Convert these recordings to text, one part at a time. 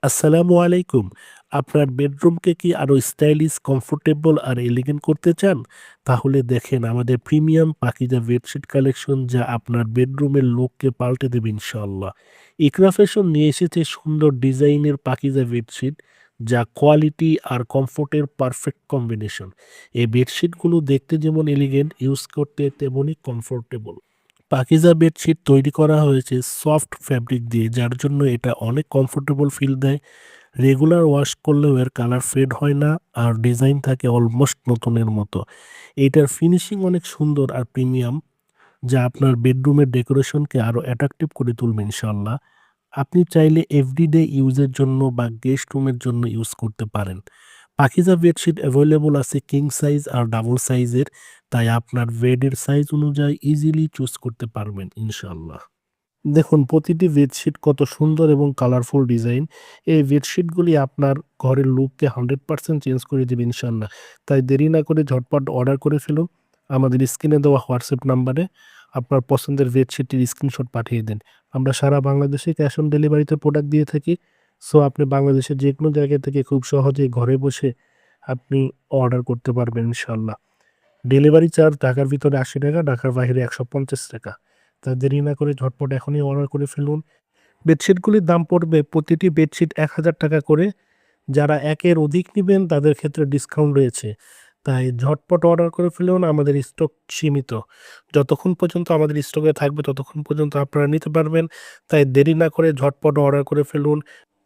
আসসালামু আলাইকুম। আপনার বেডরুমকে কি আরো স্টাইলিশ, কমফোর্টেবল আর এলিগেন্ট করতে চান? তাহলে দেখেন আমাদের প্রিমিয়াম পাকিজা বেডশিট কালেকশন যা আপনার বেডরুমের লুককে পাল্টে দেবে ইনশাআল্লাহ। ইকরা ফ্যাশন নিয়ে এসেছে সুন্দর ডিজাইনের পাকিজা বেডশিট যা কোয়ালিটি আর কমফোর্টের পারফেক্ট কম্বিনেশন। এই বেডশিটগুলো দেখতে যেমন এলিগেন্ট, ইউজ করতে তেমনই কমফোর্টেবল। পাকিজা বেডশিট তৈরি করা হয়েছে সফট ফ্যাব্রিক দিয়ে যার জন্য এটা অনেক কমফোর্টেবল ফিল দেয়। রেগুলার ওয়াশ করলেও এর কালার ফেড হয় না আর ডিজাইন থাকে অলমোস্ট নতুনের মতো। এইটার ফিনিশিং অনেক সুন্দর আর প্রিমিয়াম, যা আপনার বেডরুমের ডেকোরেশনকে আরও অ্যাট্রাকটিভ করে তুলবে ইনশাআল্লাহ। আপনি চাইলে এভরিডে ইউজের জন্য বা গেস্ট রুমের জন্য ইউজ করতে পারেন। পাকিজা বেডশিট অ্যাভেলেবল আছে কিং সাইজ আর ডাবল সাইজের, তাই আপনার বেডের সাইজ অনুযায়ী ইজিলি চুজ করতে পারবেন ইনশাআল্লাহ। দেখুন প্রতিটি বেডশিট কত সুন্দর এবং কালারফুল ডিজাইন। এই বেডশিটগুলি আপনার ঘরের লুককে 100% চেঞ্জ করে দেবে ইনশাআল্লাহ। তাই দেরি না করে ঝটপট অর্ডার করে ফেলুন। আমাদের স্ক্রিনে দেওয়া হোয়াটসঅ্যাপ নাম্বারে আপনার পছন্দের বেডশিটটির স্ক্রিনশট পাঠিয়ে দিন। আমরা সারা বাংলাদেশে ক্যাশ অন ডেলিভারিতে প্রোডাক্ট দিয়ে থাকি। সো আপনি বাংলাদেশের যেকোনো জায়গা থেকে খুব সহজেই ঘরে বসে আপনি অর্ডার করতে পারবেন ইনশাআল্লাহ। ডেলিভারি চার্জ ঢাকার ভিতরে ৳৮০, ঢাকার বাইরে ৳১৫০। তাই দেরি না করে ঝটপট এখনই অর্ডার করে ফেলুন। বেডশিটগুলির দাম পড়বে প্রতিটি বেডশিট ৳১,০০০ করে। যারা ১ এর অধিক নিবেন তাদের ক্ষেত্রে ডিসকাউন্ট রয়েছে। তাই ঝটপট অর্ডার করে ফেলুন, আমাদের স্টক সীমিত। যতক্ষণ পর্যন্ত আমাদের স্টকে থাকবে ততক্ষণ পর্যন্ত আপনারা নিতে পারবেন। তাই দেরি না করে ঝটপট অর্ডার করে ফেলুন।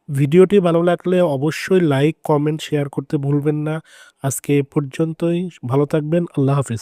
ভিডিওটি ভালো লাগলে অবশ্যই লাইক, কমেন্ট, শেয়ার করতে ভুলবেন না। আজকে এ পর্যন্তই। ভালো থাকবেন। আল্লাহ হাফেজ।